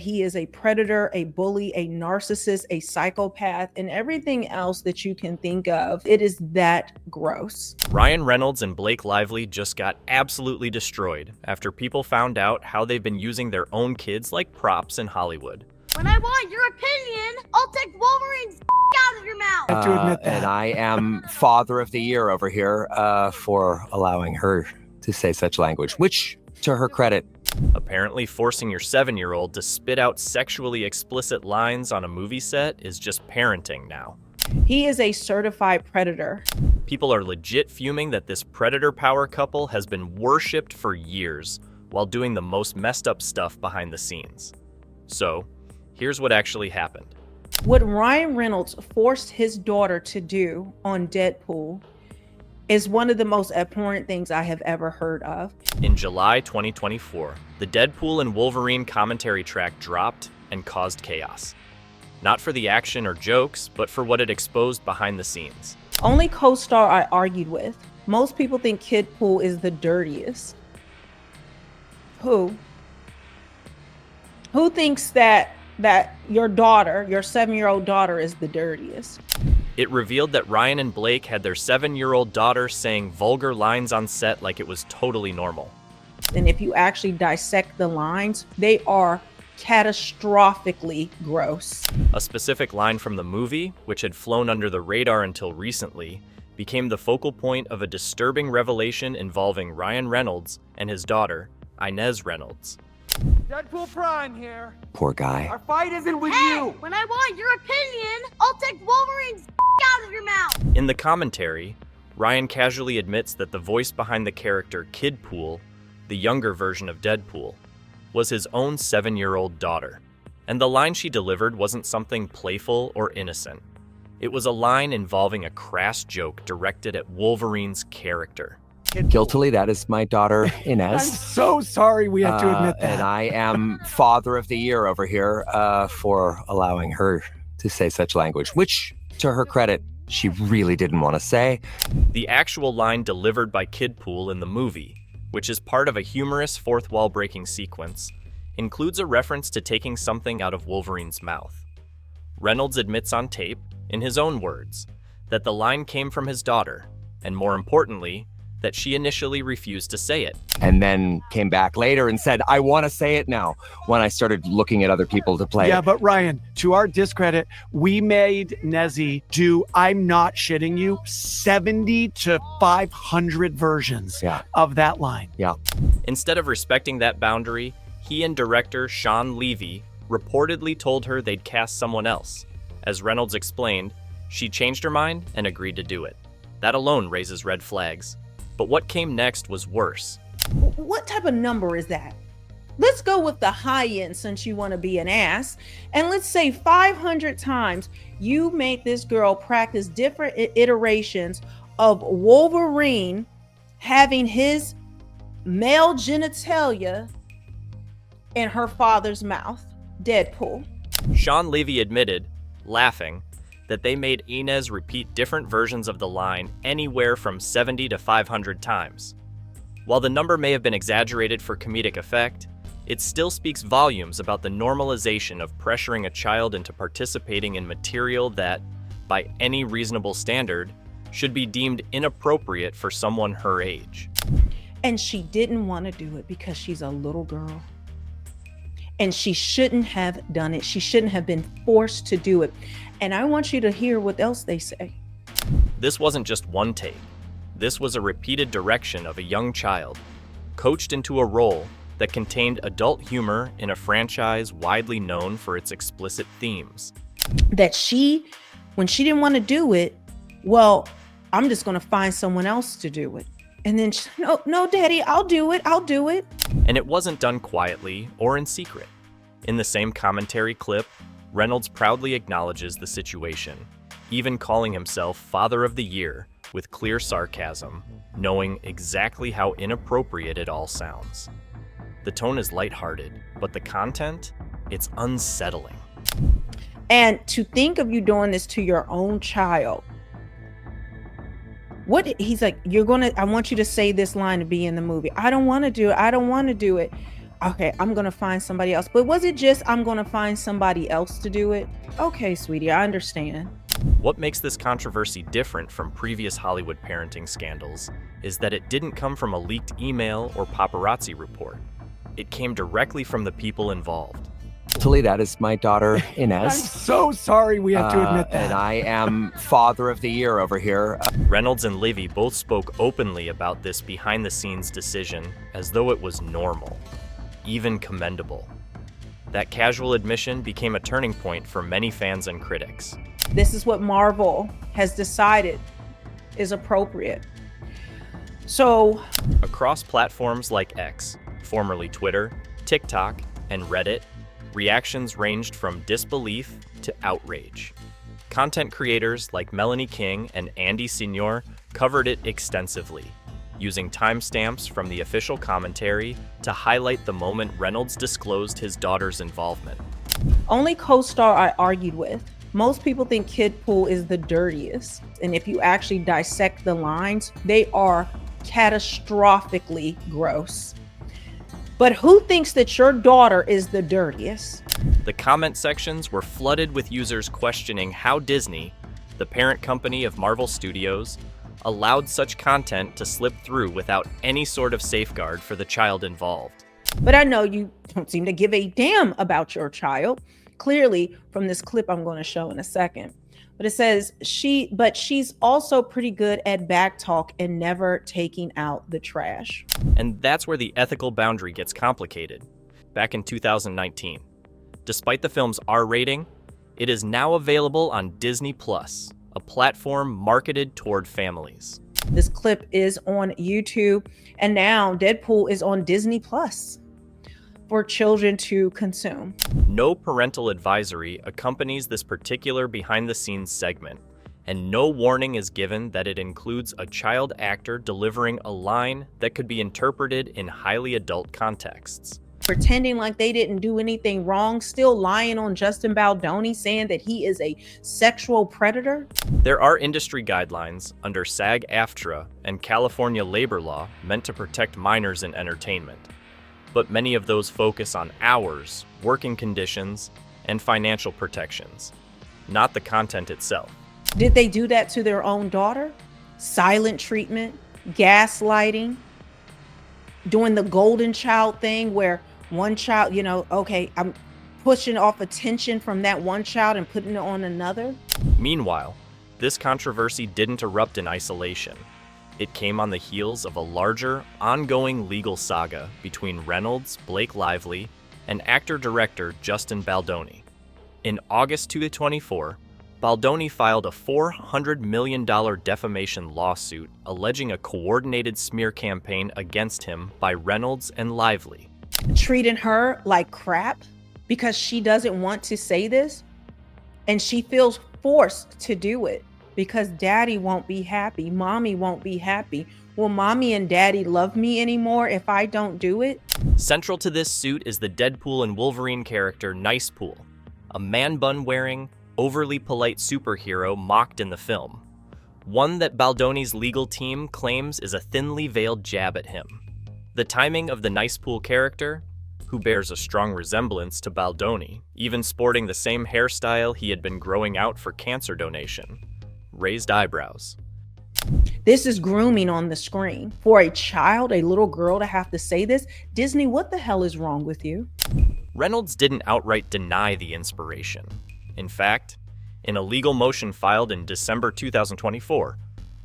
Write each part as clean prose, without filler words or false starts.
he is a predator, a bully, a narcissist, a psychopath, and everything else that you can think of. It is that gross. Ryan Reynolds and Blake Lively just got absolutely destroyed after people found out how they've been using their own kids like props in Hollywood. When I want your opinion, I'll take Wolverine's out of your mouth. I have to admit that. And I am Father of the Year over here for allowing her to say such language, which, to her credit. Apparently, forcing your 7-year-old to spit out sexually explicit lines on a movie set is just parenting now. He is a certified predator. People are legit fuming that this predator power couple has been worshipped for years while doing the most messed up stuff behind the scenes. So, here's what actually happened. What Ryan Reynolds forced his daughter to do on Deadpool is one of the most abhorrent things I have ever heard of. In July 2024, the Deadpool and Wolverine commentary track dropped and caused chaos. Not for the action or jokes, but for what it exposed behind the scenes. Only co-star I argued with. Most people think Kidpool is the dirtiest. Who thinks that your daughter, your 7-year-old daughter, is the dirtiest? It revealed that Ryan and Blake had their 7-year-old daughter saying vulgar lines on set like it was totally normal. And if you actually dissect the lines, they are catastrophically gross. A specific line from the movie, which had flown under the radar until recently, became the focal point of a disturbing revelation involving Ryan Reynolds and his daughter, Inez Reynolds. Deadpool Prime here. Poor guy. Our fight isn't with Hey, you. when I want your opinion, I'll take Wolverine's out of your mouth. In the commentary, Ryan casually admits that the voice behind the character Kidpool, the younger version of Deadpool, was his own 7-year-old daughter. And the line she delivered wasn't something playful or innocent. It was a line involving a crass joke directed at Wolverine's character. Guiltily, that is my daughter, I'm Inez. so sorry we have to admit that. And I am Father of the Year over here for allowing her to say such language, which, to her credit, she really didn't want to say. The actual line delivered by Kidpool in the movie, which is part of a humorous fourth wall breaking sequence, includes a reference to taking something out of Wolverine's mouth. Reynolds admits on tape, in his own words, that the line came from his daughter, and more importantly, that she initially refused to say it. And then came back later and said, I want to say it now, when I started looking at other people to play Yeah, it. but Ryan, to our discredit, we made Nezzy do, I'm not shitting you, 70 to 500 versions of that line. Yeah. Instead of respecting that boundary, he and director Sean Levy reportedly told her they'd cast someone else. As Reynolds explained, she changed her mind and agreed to do it. That alone raises red flags. But what came next was worse. What type of number is that? Let's go with the high end since you want to be an ass. And let's say 500 times you made this girl practice different iterations of Wolverine having his male genitalia in her father's mouth. Deadpool. Sean Levy admitted, laughing, that they made Inez repeat different versions of the line anywhere from 70 to 500 times. While the number may have been exaggerated for comedic effect, it still speaks volumes about the normalization of pressuring a child into participating in material that, by any reasonable standard, should be deemed inappropriate for someone her age. And she didn't want to do it because she's a little girl. And she shouldn't have done it. She shouldn't have been forced to do it. And I want you to hear what else they say. This wasn't just one take. This was a repeated direction of a young child, coached into a role that contained adult humor in a franchise widely known for its explicit themes. That when she didn't want to do it, well, I'm just going to find someone else to do it. And then, no, Daddy, I'll do it. And it wasn't done quietly or in secret. In the same commentary clip, Reynolds proudly acknowledges the situation, even calling himself Father of the Year with clear sarcasm, knowing exactly how inappropriate it all sounds. The tone is lighthearted, but the content, it's unsettling. And to think of you doing this to your own child. He's like, I want you to say this line to be in the movie. I don't want to do it. Okay, I'm going to find somebody else. But was it just, I'm going to find somebody else to do it? Okay, sweetie, I understand. What makes this controversy different from previous Hollywood parenting scandals is that it didn't come from a leaked email or paparazzi report. It came directly from the people involved. Totally, that is my daughter, I'm Inez. so sorry we have to admit that. And I am Father of the Year over here. Reynolds and Livy both spoke openly about this behind-the-scenes decision as though it was normal, even commendable. That casual admission became a turning point for many fans and critics. This is what Marvel has decided is appropriate. So, across platforms like X, formerly Twitter, TikTok, and Reddit, reactions ranged from disbelief to outrage. Content creators like Melanie King and Andy Senior covered it extensively, using timestamps from the official commentary to highlight the moment Reynolds disclosed his daughter's involvement. only co-star I argued with. Most people think kid pool is the dirtiest. And if you actually dissect the lines, they are catastrophically gross. But who thinks that your daughter is the dirtiest? The comment sections were flooded with users questioning how Disney, the parent company of Marvel Studios, allowed such content to slip through without any sort of safeguard for the child involved. But I know you don't seem to give a damn about your child. Clearly, from this clip I'm going to show in a second. But it says, she's also pretty good at back talk and never taking out the trash. And that's where the ethical boundary gets complicated. Back in 2019, despite the film's R rating, it is now available on Disney+, a platform marketed toward families. This clip is on YouTube, and now Deadpool is on Disney+ for children to consume. No parental advisory accompanies this particular behind-the-scenes segment, and no warning is given that it includes a child actor delivering a line that could be interpreted in highly adult contexts. Pretending like they didn't do anything wrong, still lying on Justin Baldoni, saying that he is a sexual predator. There are industry guidelines under SAG-AFTRA and California labor law meant to protect minors in entertainment. But many of those focus on hours, working conditions, and financial protections, not the content itself. Did they do that to their own daughter? Silent treatment, gaslighting, doing the golden child thing where one child, okay, I'm pushing off attention from that one child and putting it on another. Meanwhile, this controversy didn't erupt in isolation. It came on the heels of a larger, ongoing legal saga between Reynolds, Blake Lively, and actor-director Justin Baldoni. In August 2024, Baldoni filed a $400 million defamation lawsuit alleging a coordinated smear campaign against him by Reynolds and Lively. Treating her like crap because she doesn't want to say this, and she feels forced to do it. Because daddy won't be happy, mommy won't be happy. Will mommy and daddy love me anymore if I don't do it? Central to this suit is the Deadpool and Wolverine character Nicepool, a man bun-wearing, overly polite superhero mocked in the film. One that Baldoni's legal team claims is a thinly veiled jab at him. The timing of the Nicepool character, who bears a strong resemblance to Baldoni, even sporting the same hairstyle he had been growing out for cancer donation, raised eyebrows. This is grooming on the screen. For a child, a little girl, to have to say this, Disney, what the hell is wrong with you? Reynolds didn't outright deny the inspiration. In fact, in a legal motion filed in December 2024,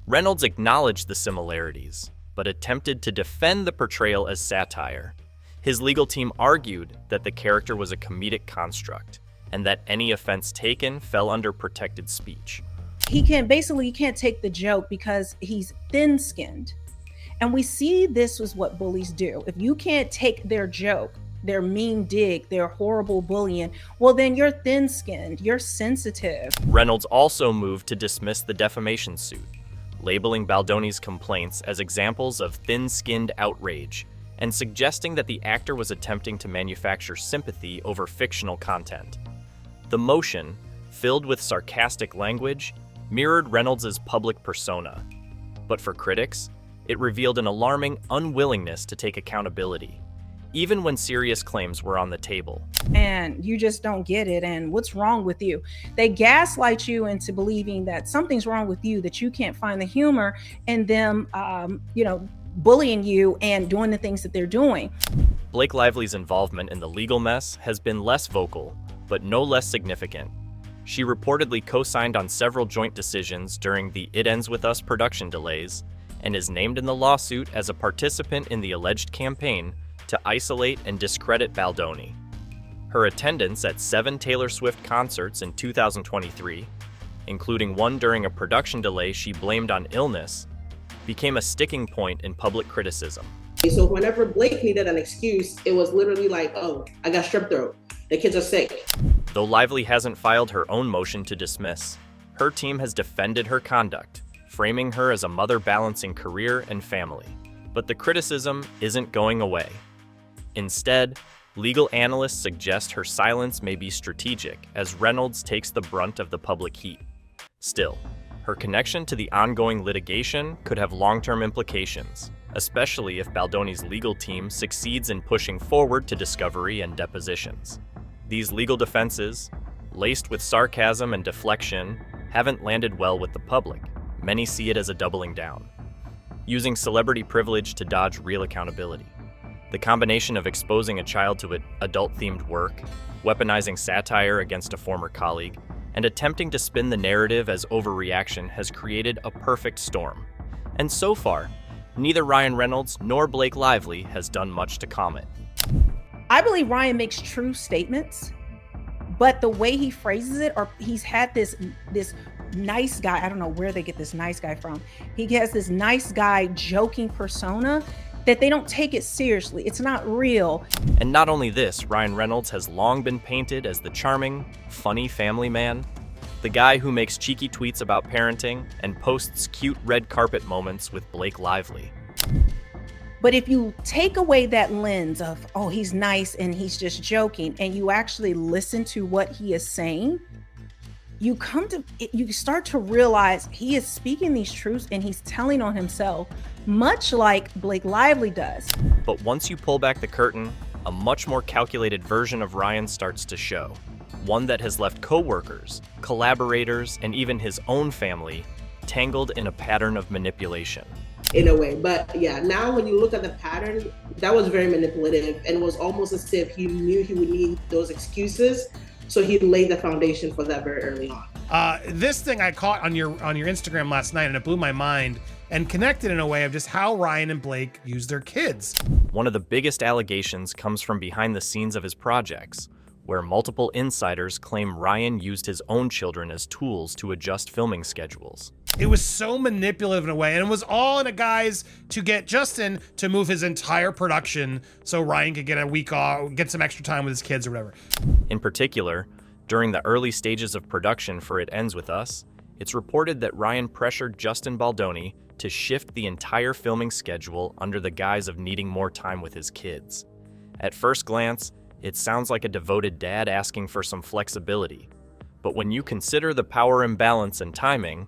Reynolds acknowledged the similarities, but attempted to defend the portrayal as satire. His legal team argued that the character was a comedic construct, and that any offense taken fell under protected speech. He can't take the joke because he's thin-skinned. And we see this is what bullies do. If you can't take their joke, their mean dig, their horrible bullying, well, then you're thin-skinned, you're sensitive. Reynolds also moved to dismiss the defamation suit, labeling Baldoni's complaints as examples of thin-skinned outrage, and suggesting that the actor was attempting to manufacture sympathy over fictional content. The motion, filled with sarcastic language, mirrored Reynolds' public persona. But for critics, it revealed an alarming unwillingness to take accountability. even when serious claims were on the table. And you just don't get it. And what's wrong with you? They gaslight you into believing that something's wrong with you, that you can't find the humor in them, bullying you and doing the things that they're doing. Blake Lively's involvement in the legal mess has been less vocal, but no less significant. She reportedly co-signed on several joint decisions during the It Ends With Us production delays, and is named in the lawsuit as a participant in the alleged campaign to isolate and discredit Baldoni. Her attendance at 7 Taylor Swift concerts in 2023, including one during a production delay she blamed on illness, became a sticking point in public criticism. So whenever Blake needed an excuse, it was literally like, oh, I got strep throat. The kids are sick. Though Lively hasn't filed her own motion to dismiss, her team has defended her conduct, framing her as a mother balancing career and family. But the criticism isn't going away. Instead, legal analysts suggest her silence may be strategic as Reynolds takes the brunt of the public heat. Still, her connection to the ongoing litigation could have long-term implications, especially if Baldoni's legal team succeeds in pushing forward to discovery and depositions. These legal defenses, laced with sarcasm and deflection, haven't landed well with the public. Many see it as a doubling down, using celebrity privilege to dodge real accountability. The combination of exposing a child to adult-themed work, weaponizing satire against a former colleague, and attempting to spin the narrative as overreaction has created a perfect storm. And so far, neither Ryan Reynolds nor Blake Lively has done much to calm it. I believe Ryan makes true statements, but the way he phrases it, or he's had this nice guy, I don't know where they get this nice guy from. He has this nice guy joking persona that they don't take it seriously. It's not real. And not only this, Ryan Reynolds has long been painted as the charming, funny family man, the guy who makes cheeky tweets about parenting and posts cute red carpet moments with Blake Lively. But if you take away that lens of, oh, he's nice and he's just joking, and you actually listen to what he is saying, you start to realize he is speaking these truths and he's telling on himself, much like Blake Lively does. But once you pull back the curtain, a much more calculated version of Ryan starts to show. One that has left co-workers, collaborators, and even his own family tangled in a pattern of manipulation. In a way, but yeah, now when you look at the pattern, that was very manipulative, and it was almost as if he knew he would need those excuses, so he laid the foundation for that very early on. This thing I caught on your Instagram last night, and it blew my mind and connected in a way of just how Ryan and Blake use their kids. One of the biggest allegations comes from behind the scenes of his projects, where multiple insiders claim Ryan used his own children as tools to adjust filming schedules. It was so manipulative in a way, and it was all in a guise to get Justin to move his entire production so Ryan could get a week off, get some extra time with his kids or whatever. In particular, during the early stages of production for It Ends With Us, it's reported that Ryan pressured Justin Baldoni to shift the entire filming schedule under the guise of needing more time with his kids. At first glance, it sounds like a devoted dad asking for some flexibility, but when you consider the power imbalance and timing,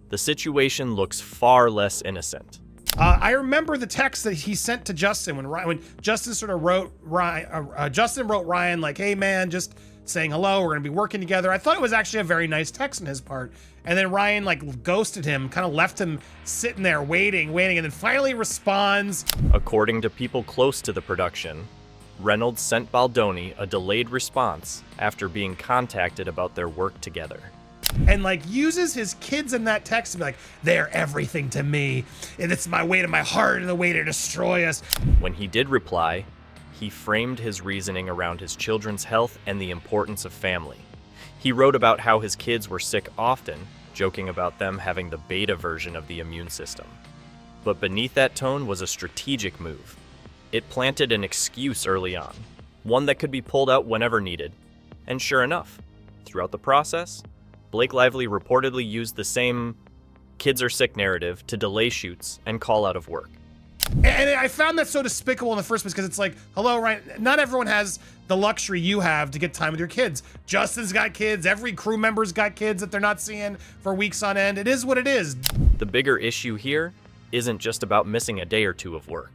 the situation looks far less innocent. I remember the text that he sent to Justin when Justin sort of wrote Ryan. Justin wrote Ryan like, "Hey man, just saying hello. We're gonna be working together." I thought it was actually a very nice text on his part. And then Ryan like ghosted him, kind of left him sitting there waiting, and then finally responds. According to people close to the production, Reynolds sent Baldoni a delayed response after being contacted about their work together. And like uses his kids in that text to be like, "They're everything to me, and it's my way to my heart and the way to destroy us." When he did reply, he framed his reasoning around his children's health and the importance of family. He wrote about how his kids were sick often, joking about them having the beta version of the immune system. But beneath that tone was a strategic move. It planted an excuse early on, one that could be pulled out whenever needed. And sure enough, throughout the process, Blake Lively reportedly used the same kids are sick narrative to delay shoots and call out of work. And I found that so despicable in the first place because it's like, hello, Ryan, not everyone has the luxury you have to get time with your kids. Justin's got kids, every crew member's got kids that they're not seeing for weeks on end. It is what it is. The bigger issue here isn't just about missing a day or two of work.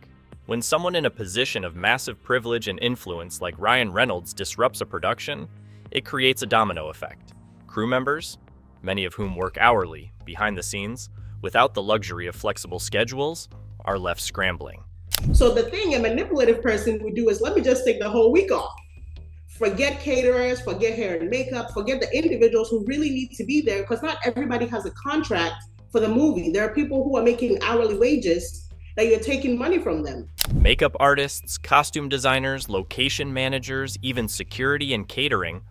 When someone in a position of massive privilege and influence like Ryan Reynolds disrupts a production, it creates a domino effect. Crew members, many of whom work hourly, behind the scenes, without the luxury of flexible schedules, are left scrambling. So the thing a manipulative person would do is, let me just take the whole week off. Forget caterers, forget hair and makeup, forget the individuals who really need to be there, because not everybody has a contract for the movie. There are people who are making hourly wages that you're taking money from them. Makeup artists, costume designers, location managers, even security and catering,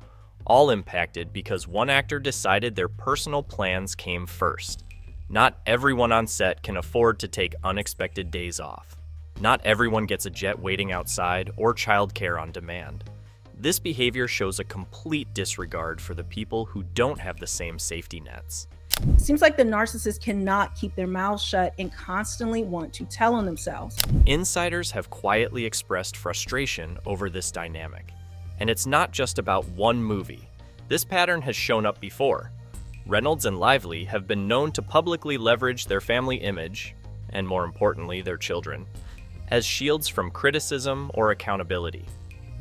all impacted because one actor decided their personal plans came first. Not everyone on set can afford to take unexpected days off. Not everyone gets a jet waiting outside or childcare on demand. This behavior shows a complete disregard for the people who don't have the same safety nets. Seems like the narcissist cannot keep their mouths shut and constantly want to tell on themselves. Insiders have quietly expressed frustration over this dynamic. And it's not just about one movie. This pattern has shown up before. Reynolds and Lively have been known to publicly leverage their family image, and more importantly, their children, as shields from criticism or accountability.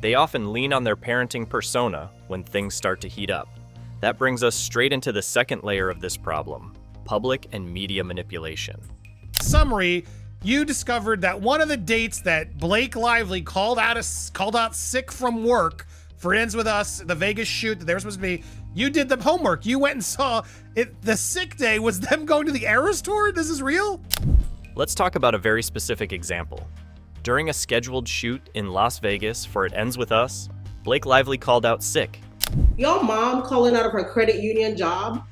They often lean on their parenting persona when things start to heat up. That brings us straight into the second layer of this problem: public and media manipulation. Summary: you discovered that one of the dates that Blake Lively called out sick from work for It Ends With Us, the Vegas shoot that they were supposed to be, you did the homework. You went and saw it. The sick day was them going to the Eras tour? This is real? Let's talk about a very specific example. During a scheduled shoot in Las Vegas for It Ends With Us, Blake Lively called out sick. Your mom calling out of her credit union job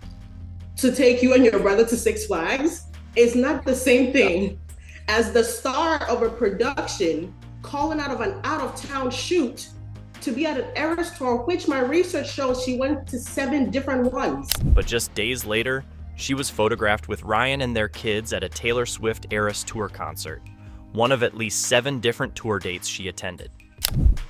to take you and your brother to Six Flags is not the same thing as the star of a production calling out of an out-of-town shoot to be at an Eras tour, which my research shows she went to 7 different ones. But just days later, she was photographed with Ryan and their kids at a Taylor Swift Eras tour concert, one of at least 7 different tour dates she attended.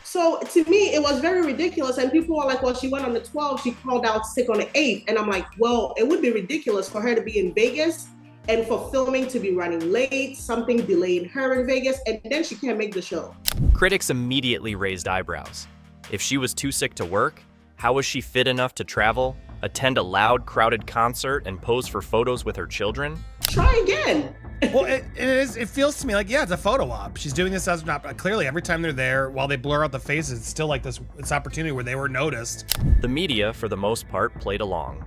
So to me, it was very ridiculous. And people were like, well, she went on the 12th, she called out sick on the 8th. And I'm like, well, it would be ridiculous for her to be in Vegas and for filming to be running late, something delayed her in Vegas, and then she can't make the show. Critics immediately raised eyebrows. If she was too sick to work, how was she fit enough to travel, attend a loud, crowded concert, and pose for photos with her children? Try again. Well, it feels to me like, yeah, it's a photo op. She's doing this as not clearly every time they're there, while they blur out the faces, it's still like this opportunity where they were noticed. The media, for the most part, played along.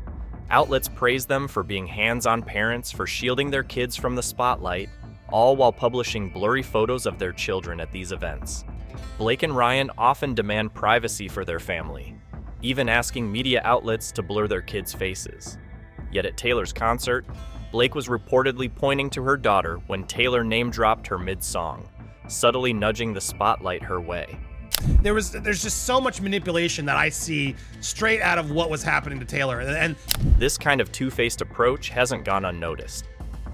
Outlets praised them for being hands-on parents, for shielding their kids from the spotlight, all while publishing blurry photos of their children at these events. Blake and Ryan often demand privacy for their family, even asking media outlets to blur their kids' faces. Yet at Taylor's concert, Blake was reportedly pointing to her daughter when Taylor name-dropped her mid-song, subtly nudging the spotlight her way. There's just so much manipulation that I see straight out of what was happening to Taylor. And this kind of two-faced approach hasn't gone unnoticed.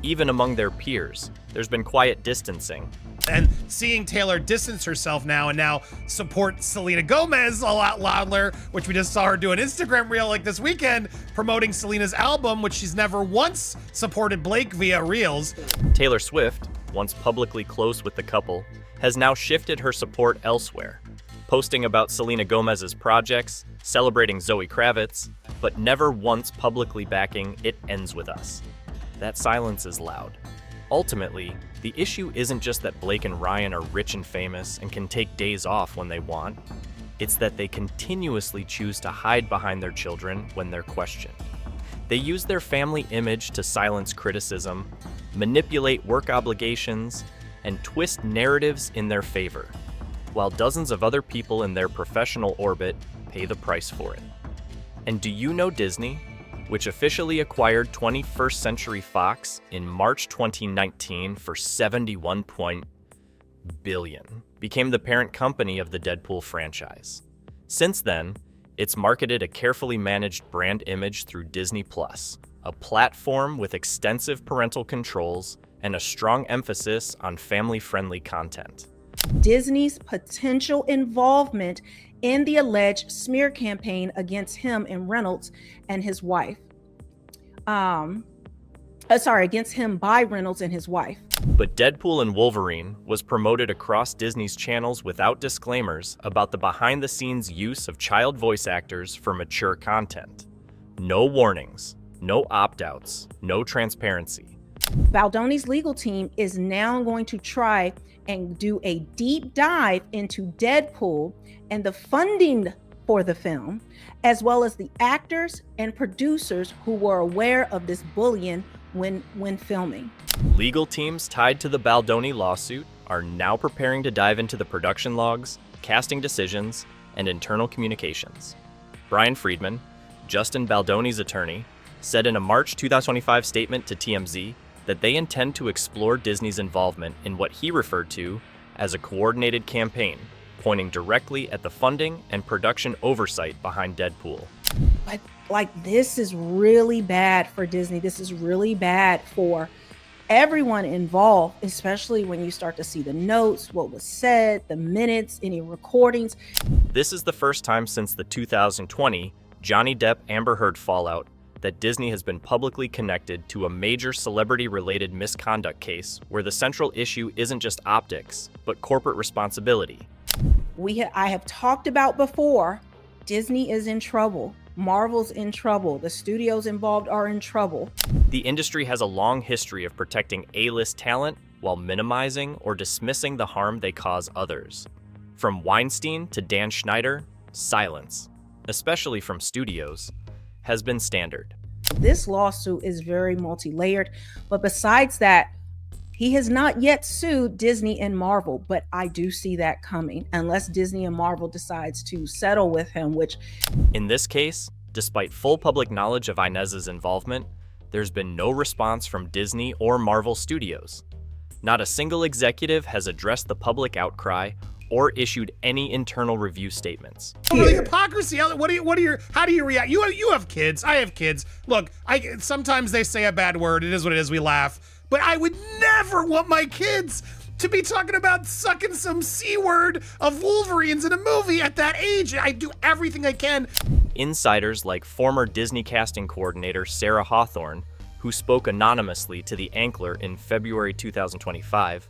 Even among their peers, there's been quiet distancing. And seeing Taylor distance herself now and now support Selena Gomez a lot louder, which we just saw her do an Instagram reel like this weekend promoting Selena's album, which she's never once supported Blake via reels. Taylor Swift, once publicly close with the couple, has now shifted her support elsewhere, posting about Selena Gomez's projects, celebrating Zoe Kravitz, but never once publicly backing It Ends With Us. That silence is loud. Ultimately, the issue isn't just that Blake and Ryan are rich and famous and can take days off when they want. It's that they continuously choose to hide behind their children when they're questioned. They use their family image to silence criticism, manipulate work obligations, and twist narratives in their favor, while dozens of other people in their professional orbit pay the price for it. And do you know Disney, which officially acquired 21st Century Fox in March 2019 for $71 billion, became the parent company of the Deadpool franchise. Since then, it's marketed a carefully managed brand image through Disney+, a platform with extensive parental controls and a strong emphasis on family-friendly content. Disney's potential involvement in the alleged smear campaign against him and Reynolds and his wife. against him by Reynolds and his wife. But Deadpool and Wolverine was promoted across Disney's channels without disclaimers about the behind-the-scenes use of child voice actors for mature content. No warnings, no opt-outs, no transparency. Baldoni's legal team is now going to try and do a deep dive into Deadpool and the funding for the film, as well as the actors and producers who were aware of this bullying when filming. Legal teams tied to the Baldoni lawsuit are now preparing to dive into the production logs, casting decisions, and internal communications. Brian Friedman, Justin Baldoni's attorney, said in a March 2025 statement to TMZ that they intend to explore Disney's involvement in what he referred to as a coordinated campaign, pointing directly at the funding and production oversight behind Deadpool. But this is really bad for Disney. This is really bad for everyone involved, especially when you start to see the notes, what was said, the minutes, any recordings. This is the first time since the 2020 Johnny Depp Amber Heard fallout that Disney has been publicly connected to a major celebrity-related misconduct case where the central issue isn't just optics, but corporate responsibility. I have talked about before, Disney is in trouble. Marvel's in trouble. The studios involved are in trouble. The industry has a long history of protecting A-list talent while minimizing or dismissing the harm they cause others. From Weinstein to Dan Schneider, silence, especially from studios, has been standard. This lawsuit is very multi-layered, but besides that, he has not yet sued Disney and Marvel, but I do see that coming unless Disney and Marvel decides to settle with him, which... In this case, despite full public knowledge of Inez's involvement, there's been no response from Disney or Marvel Studios. Not a single executive has addressed the public outcry or issued any internal review statements. Oh, the hypocrisy. How do you react? You have kids. I have kids. Look, sometimes they say a bad word. It is what it is. We laugh. But I would never want my kids to be talking about sucking some C word of Wolverines in a movie at that age. I do everything I can. Insiders like former Disney casting coordinator Sarah Hawthorne, who spoke anonymously to The Ankler in February 2025,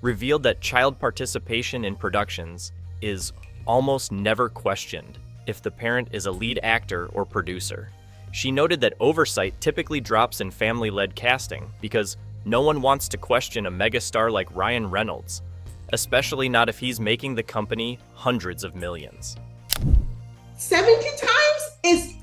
revealed that child participation in productions is almost never questioned if the parent is a lead actor or producer. She noted that oversight typically drops in family-led casting because no one wants to question a megastar like Ryan Reynolds, especially not if he's making the company hundreds of millions. 70 times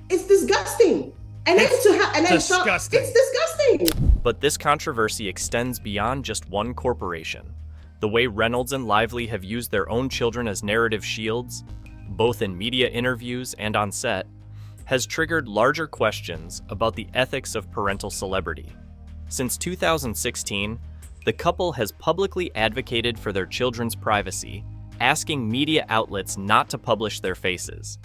is disgusting. And It's disgusting. It's disgusting. But this controversy extends beyond just one corporation. The way Reynolds and Lively have used their own children as narrative shields, both in media interviews and on set, has triggered larger questions about the ethics of parental celebrity. Since 2016, the couple has publicly advocated for their children's privacy, asking media outlets not to publish their faces.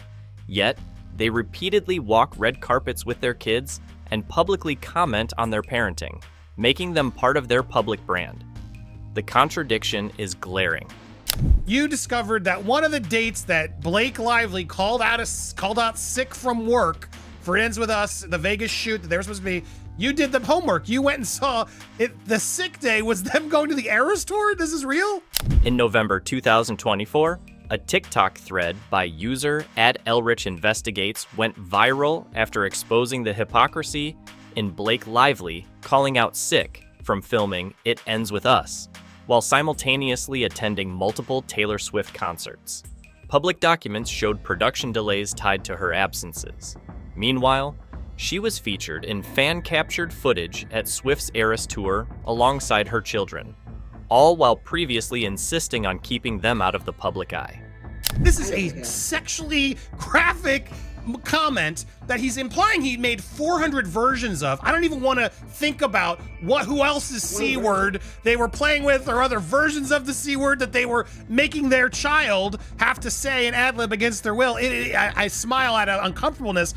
Yet, they repeatedly walk red carpets with their kids and publicly comment on their parenting, making them part of their public brand. The contradiction is glaring. You discovered that one of the dates that Blake Lively called out sick from work for It Ends With Us, the Vegas shoot that they were supposed to be, you did the homework. You went and saw it. The sick day was them going to the Eras tour? This is real? In November 2024, a TikTok thread by user @ElrichInvestigates went viral after exposing the hypocrisy in Blake Lively calling out sick from filming It Ends With Us, while simultaneously attending multiple Taylor Swift concerts. Public documents showed production delays tied to her absences. Meanwhile, she was featured in fan-captured footage at Swift's Eras tour alongside her children, all while previously insisting on keeping them out of the public eye. This is a sexually graphic comment that he's implying he made 400 versions of. I don't even want to think about who else's C word they were playing with or other versions of the C word that they were making their child have to say and ad-lib against their will. I smile at uncomfortableness.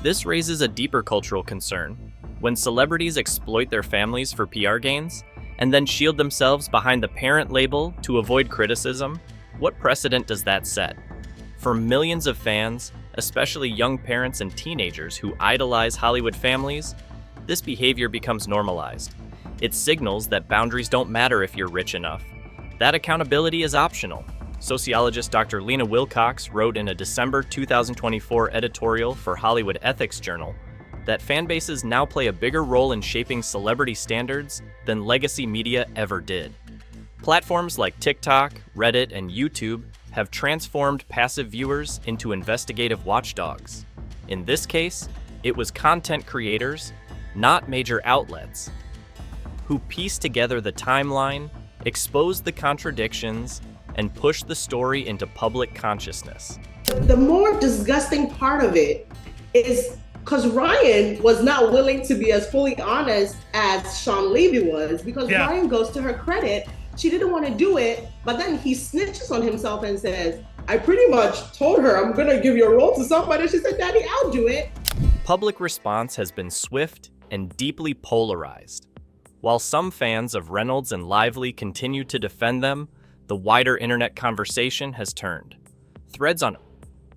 This raises a deeper cultural concern. When celebrities exploit their families for PR gains, and then shield themselves behind the parent label to avoid criticism, what precedent does that set? For millions of fans, especially young parents and teenagers who idolize Hollywood families, This behavior becomes normalized. It signals that boundaries don't matter if you're rich enough. That accountability is optional. Sociologist Dr. Lena Wilcox wrote in a December 2024 editorial for Hollywood Ethics Journal that fan bases now play a bigger role in shaping celebrity standards than legacy media ever did. Platforms like TikTok, Reddit, and YouTube have transformed passive viewers into investigative watchdogs. In this case, it was content creators, not major outlets, who pieced together the timeline, exposed the contradictions, and pushed the story into public consciousness. The more disgusting part of it is because Ryan was not willing to be as fully honest as Sean Levy was, because Ryan goes to her credit, she didn't want to do it, but then he snitches on himself and says, I pretty much told her I'm gonna give your role to somebody. She said, Daddy, I'll do it. Public response has been swift and deeply polarized. While some fans of Reynolds and Lively continue to defend them, the wider internet conversation has turned. Threads on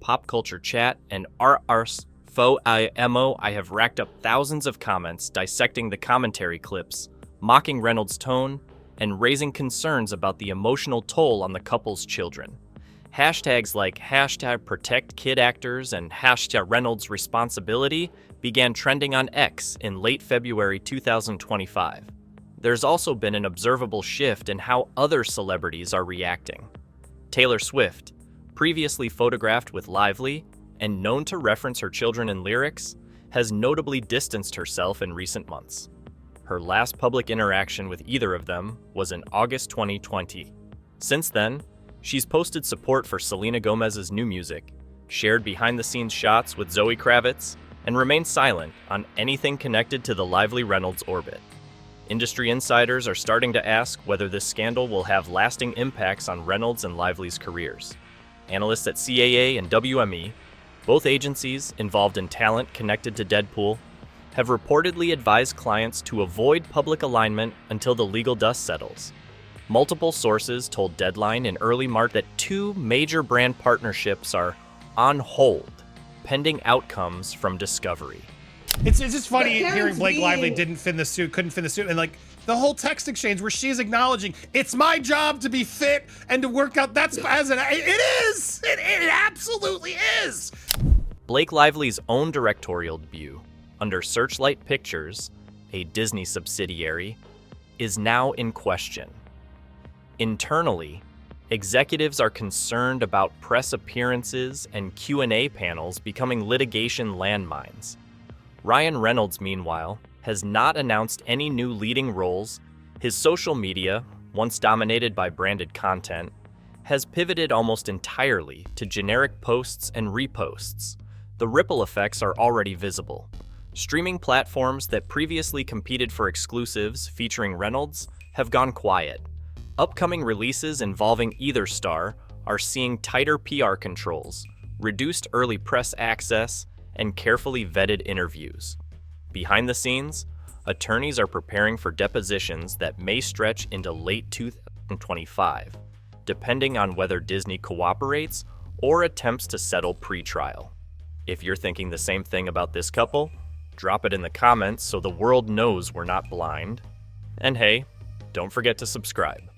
pop culture chat and r/fo.imo, I have racked up thousands of comments dissecting the commentary clips, mocking Reynolds' tone, and raising concerns about the emotional toll on the couple's children. Hashtags like #ProtectKidActors and #ReynoldsResponsibility began trending on X in late February 2025. There's also been an observable shift in how other celebrities are reacting. Taylor Swift, previously photographed with Lively and known to reference her children in lyrics, has notably distanced herself in recent months. Her last public interaction with either of them was in August 2020. Since then, she's posted support for Selena Gomez's new music, shared behind-the-scenes shots with Zoe Kravitz, and remained silent on anything connected to the Lively Reynolds orbit. Industry insiders are starting to ask whether this scandal will have lasting impacts on Reynolds and Lively's careers. Analysts at CAA and WME, both agencies involved in talent connected to Deadpool, have reportedly advised clients to avoid public alignment until the legal dust settles. Multiple sources told Deadline in early March that 2 major brand partnerships are on hold, pending outcomes from discovery. It's just funny hearing Blake Lively couldn't fin the suit, and like the whole text exchange where she's acknowledging it's my job to be fit and to work out. It is. It absolutely is. Blake Lively's own directorial debut, under Searchlight Pictures, a Disney subsidiary, is now in question. Internally, executives are concerned about press appearances and Q&A panels becoming litigation landmines. Ryan Reynolds, meanwhile, has not announced any new leading roles. His social media, once dominated by branded content, has pivoted almost entirely to generic posts and reposts. The ripple effects are already visible. Streaming platforms that previously competed for exclusives featuring Reynolds have gone quiet. Upcoming releases involving either star are seeing tighter PR controls, reduced early press access, and carefully vetted interviews. Behind the scenes, attorneys are preparing for depositions that may stretch into late 2025, depending on whether Disney cooperates or attempts to settle pre-trial. If you're thinking the same thing about this couple, drop it in the comments so the world knows we're not blind. And hey, don't forget to subscribe.